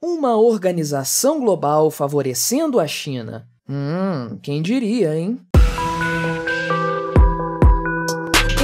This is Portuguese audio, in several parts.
Uma organização global favorecendo a China. Quem diria, hein?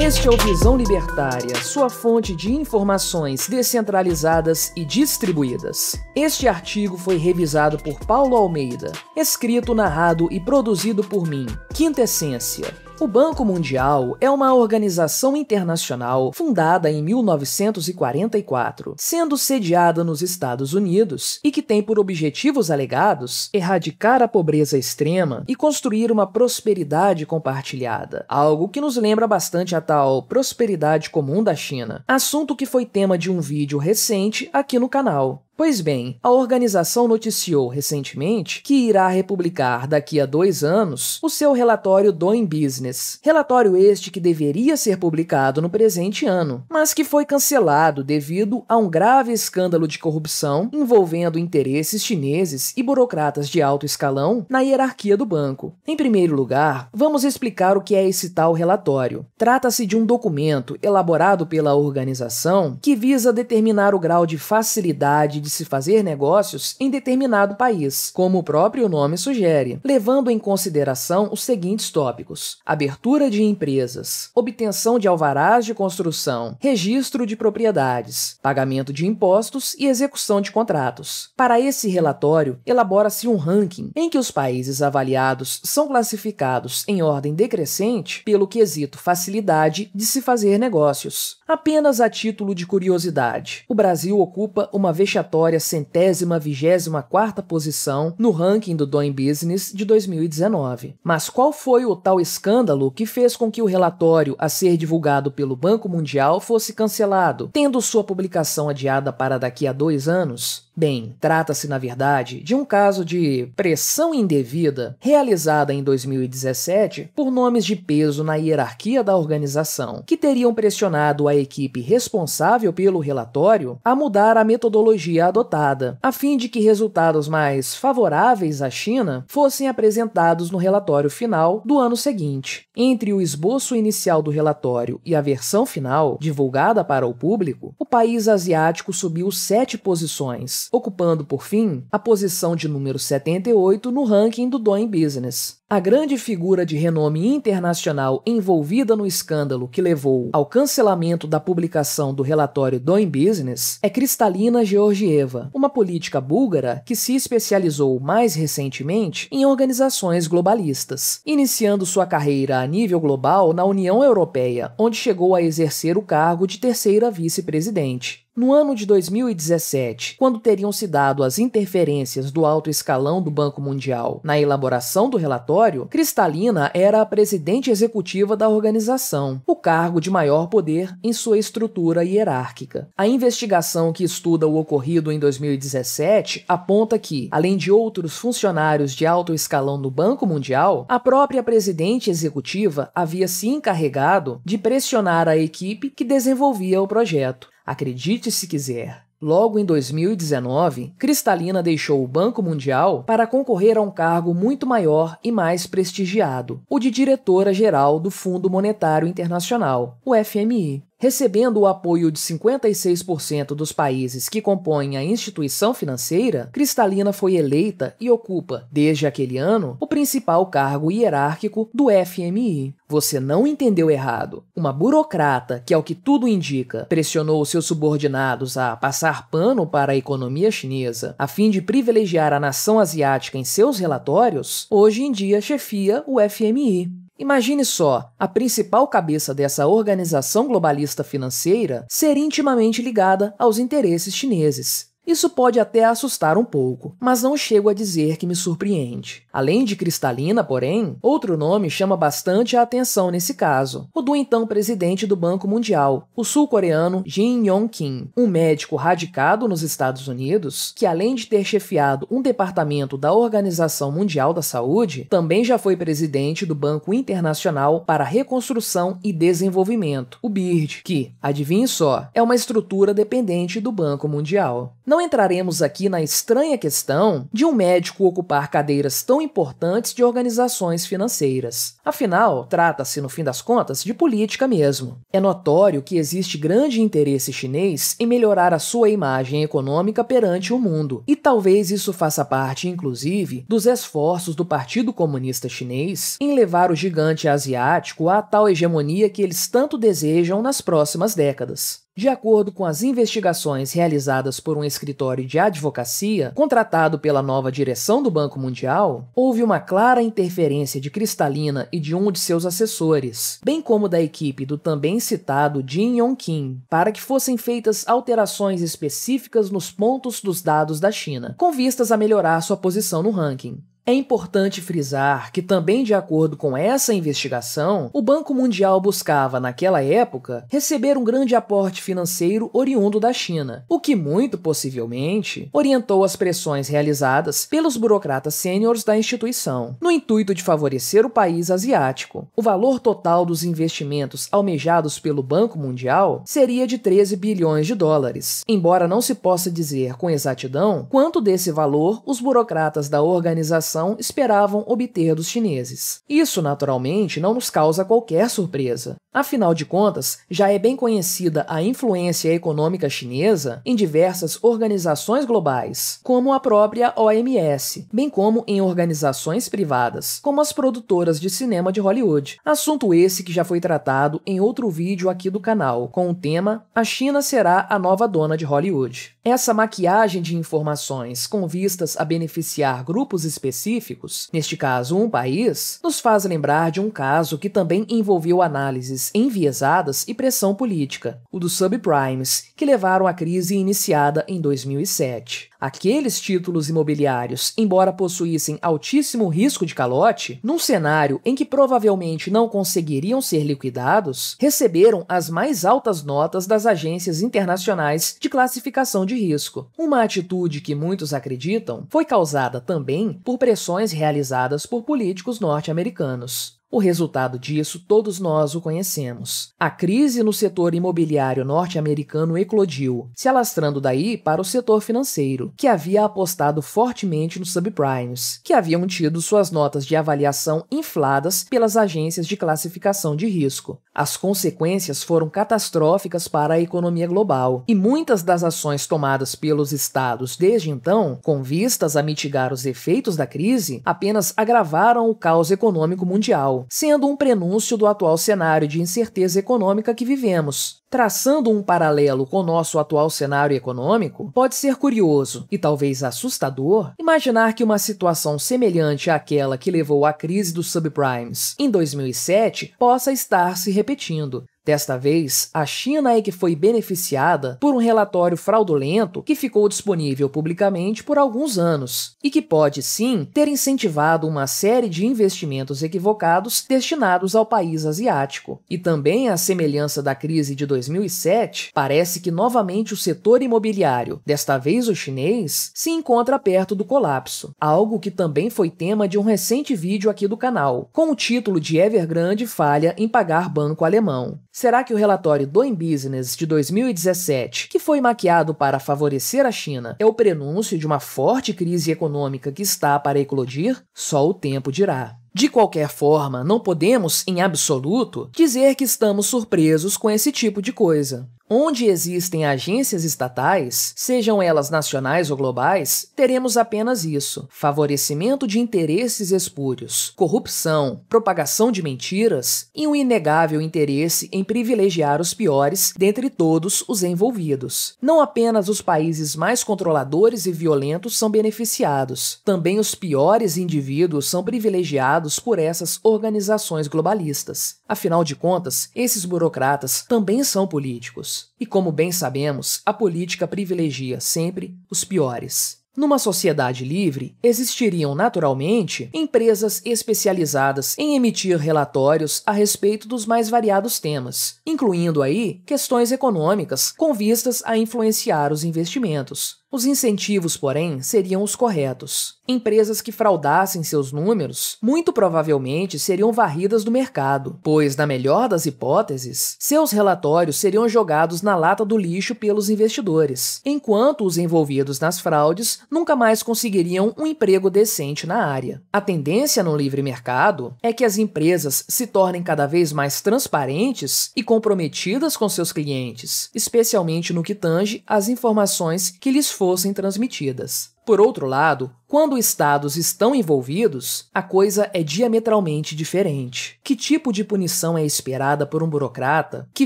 Este é o Visão Libertária, sua fonte de informações descentralizadas e distribuídas. Este artigo foi revisado por Paulo Almeida, escrito, narrado e produzido por mim, Quintessência. O Banco Mundial é uma organização internacional fundada em 1944, sendo sediada nos Estados Unidos e que tem por objetivos alegados erradicar a pobreza extrema e construir uma prosperidade compartilhada, algo que nos lembra bastante a tal prosperidade comum da China, assunto que foi tema de um vídeo recente aqui no canal. Pois bem, a organização noticiou recentemente que irá republicar daqui a 2 anos o seu relatório Doing Business. Relatório este que deveria ser publicado no presente ano, mas que foi cancelado devido a um grave escândalo de corrupção envolvendo interesses chineses e burocratas de alto escalão na hierarquia do banco. Em primeiro lugar, vamos explicar o que é esse tal relatório. Trata-se de um documento elaborado pela organização que visa determinar o grau de facilidade de se fazer negócios em determinado país, como o próprio nome sugere, levando em consideração os seguintes tópicos: abertura de empresas, obtenção de alvarás de construção, registro de propriedades, pagamento de impostos e execução de contratos. Para esse relatório, elabora-se um ranking em que os países avaliados são classificados em ordem decrescente pelo quesito facilidade de se fazer negócios. Apenas a título de curiosidade, o Brasil ocupa uma vexatória 124ª posição no ranking do Doing Business de 2019. Mas qual foi o tal escândalo que fez com que o relatório a ser divulgado pelo Banco Mundial fosse cancelado, tendo sua publicação adiada para daqui a 2 anos? Bem, trata-se, na verdade, de um caso de pressão indevida realizada em 2017 por nomes de peso na hierarquia da organização, que teriam pressionado a equipe responsável pelo relatório a mudar a metodologia adotada, a fim de que resultados mais favoráveis à China fossem apresentados no relatório final do ano seguinte. Entre o esboço inicial do relatório e a versão final, divulgada para o público, o país asiático subiu 7 posições, ocupando, por fim, a posição de número 78 no ranking do Doing Business. A grande figura de renome internacional envolvida no escândalo que levou ao cancelamento da publicação do relatório Doing Business é Kristalina Georgieva, uma política búlgara que se especializou mais recentemente em organizações globalistas, iniciando sua carreira a nível global na União Europeia, onde chegou a exercer o cargo de terceira vice-presidente. No ano de 2017, quando teriam se dado as interferências do alto escalão do Banco Mundial na elaboração do relatório, Kristalina era a presidente executiva da organização, o cargo de maior poder em sua estrutura hierárquica. A investigação que estuda o ocorrido em 2017 aponta que, além de outros funcionários de alto escalão do Banco Mundial, a própria presidente executiva havia se encarregado de pressionar a equipe que desenvolvia o projeto. Acredite se quiser. Logo em 2019, Kristalina deixou o Banco Mundial para concorrer a um cargo muito maior e mais prestigiado, o de diretora-geral do Fundo Monetário Internacional, o FMI. Recebendo o apoio de 56% dos países que compõem a instituição financeira, Kristalina foi eleita e ocupa, desde aquele ano, o principal cargo hierárquico do FMI. Você não entendeu errado. Uma burocrata que, ao que tudo indica, pressionou seus subordinados a passar pano para a economia chinesa a fim de privilegiar a nação asiática em seus relatórios, hoje em dia chefia o FMI. Imagine só, a principal cabeça dessa organização globalista financeira ser intimamente ligada aos interesses chineses. Isso pode até assustar um pouco, mas não chego a dizer que me surpreende. Além de Kristalina, porém, outro nome chama bastante a atenção nesse caso, o do então presidente do Banco Mundial, o sul-coreano Jin Yong Kim, um médico radicado nos Estados Unidos, que além de ter chefiado um departamento da Organização Mundial da Saúde, também já foi presidente do Banco Internacional para a Reconstrução e Desenvolvimento, o BIRD, que, adivinhe só, é uma estrutura dependente do Banco Mundial. Não entraremos aqui na estranha questão de um médico ocupar cadeiras tão importantes de organizações financeiras. Afinal, trata-se, no fim das contas, de política mesmo. É notório que existe grande interesse chinês em melhorar a sua imagem econômica perante o mundo, e talvez isso faça parte, inclusive, dos esforços do Partido Comunista Chinês em levar o gigante asiático à tal hegemonia que eles tanto desejam nas próximas décadas. De acordo com as investigações realizadas por um escritório de advocacia contratado pela nova direção do Banco Mundial, houve uma clara interferência de Kristalina e de um de seus assessores, bem como da equipe do também citado Jin Yongqing, para que fossem feitas alterações específicas nos pontos dos dados da China, com vistas a melhorar sua posição no ranking. É importante frisar que, também de acordo com essa investigação, o Banco Mundial buscava, naquela época, receber um grande aporte financeiro oriundo da China, o que, muito possivelmente, orientou as pressões realizadas pelos burocratas sêniores da instituição, no intuito de favorecer o país asiático. O valor total dos investimentos almejados pelo Banco Mundial seria de 13 bilhões de dólares, embora não se possa dizer com exatidão quanto desse valor os burocratas da organização esperavam obter dos chineses. Isso, naturalmente, não nos causa qualquer surpresa. Afinal de contas, já é bem conhecida a influência econômica chinesa em diversas organizações globais, como a própria OMS, bem como em organizações privadas, como as produtoras de cinema de Hollywood. Assunto esse que já foi tratado em outro vídeo aqui do canal, com o tema "A China será a nova dona de Hollywood". Essa maquiagem de informações com vistas a beneficiar grupos específicos, neste caso um país, nos faz lembrar de um caso que também envolveu análises enviesadas e pressão política, o dos subprimes, que levaram à crise iniciada em 2007. Aqueles títulos imobiliários, embora possuíssem altíssimo risco de calote, num cenário em que provavelmente não conseguiriam ser liquidados, receberam as mais altas notas das agências internacionais de classificação de risco. Uma atitude que muitos acreditam foi causada também por pressões realizadas por políticos norte-americanos. O resultado disso todos nós o conhecemos. A crise no setor imobiliário norte-americano eclodiu, se alastrando daí para o setor financeiro, que havia apostado fortemente nos subprimes, que haviam tido suas notas de avaliação infladas pelas agências de classificação de risco. As consequências foram catastróficas para a economia global, e muitas das ações tomadas pelos estados desde então, com vistas a mitigar os efeitos da crise, apenas agravaram o caos econômico mundial, sendo um prenúncio do atual cenário de incerteza econômica que vivemos. Traçando um paralelo com o nosso atual cenário econômico, pode ser curioso e talvez assustador imaginar que uma situação semelhante àquela que levou à crise dos subprimes em 2007 possa estar se repetindo. Desta vez, a China é que foi beneficiada por um relatório fraudulento que ficou disponível publicamente por alguns anos e que pode, sim, ter incentivado uma série de investimentos equivocados destinados ao país asiático. E também, à semelhança da crise de 2007, parece que novamente o setor imobiliário, desta vez o chinês, se encontra perto do colapso, algo que também foi tema de um recente vídeo aqui do canal, com o título de Evergrande falha em pagar banco alemão. Será que o relatório Doing Business de 2017, que foi maquiado para favorecer a China, é o prenúncio de uma forte crise econômica que está para eclodir? Só o tempo dirá. De qualquer forma, não podemos, em absoluto, dizer que estamos surpresos com esse tipo de coisa. Onde existem agências estatais, sejam elas nacionais ou globais, teremos apenas isso: favorecimento de interesses espúrios, corrupção, propagação de mentiras e um inegável interesse em privilegiar os piores dentre todos os envolvidos. Não apenas os países mais controladores e violentos são beneficiados, também os piores indivíduos são privilegiados por essas organizações globalistas. Afinal de contas, esses burocratas também são políticos. E como bem sabemos, a política privilegia sempre os piores. Numa sociedade livre, existiriam naturalmente empresas especializadas em emitir relatórios a respeito dos mais variados temas, incluindo aí questões econômicas com vistas a influenciar os investimentos. Os incentivos, porém, seriam os corretos. Empresas que fraudassem seus números muito provavelmente seriam varridas do mercado, pois, na melhor das hipóteses, seus relatórios seriam jogados na lata do lixo pelos investidores, enquanto os envolvidos nas fraudes nunca mais conseguiriam um emprego decente na área. A tendência no livre mercado é que as empresas se tornem cada vez mais transparentes e comprometidas com seus clientes, especialmente no que tange às informações que lhes fossem transmitidas. Por outro lado, quando estados estão envolvidos, a coisa é diametralmente diferente. Que tipo de punição é esperada por um burocrata que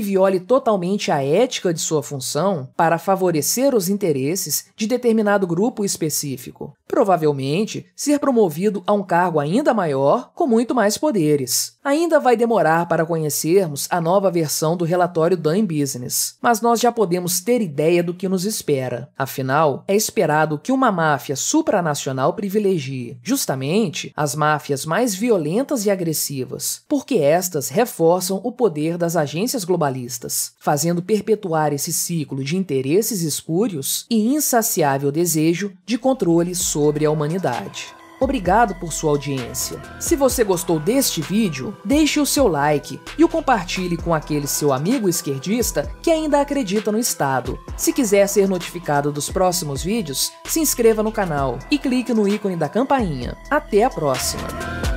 viole totalmente a ética de sua função para favorecer os interesses de determinado grupo específico? Provavelmente, ser promovido a um cargo ainda maior, com muito mais poderes. Ainda vai demorar para conhecermos a nova versão do relatório Doing Business, mas nós já podemos ter ideia do que nos espera. Afinal, é esperado que uma máfia supranacional privilegie justamente as máfias mais violentas e agressivas, porque estas reforçam o poder das agências globalistas, fazendo perpetuar esse ciclo de interesses espúrios e insaciável desejo de controle sobre a humanidade. Obrigado por sua audiência. Se você gostou deste vídeo, deixe o seu like e o compartilhe com aquele seu amigo esquerdista que ainda acredita no Estado. Se quiser ser notificado dos próximos vídeos, se inscreva no canal e clique no ícone da campainha. Até a próxima!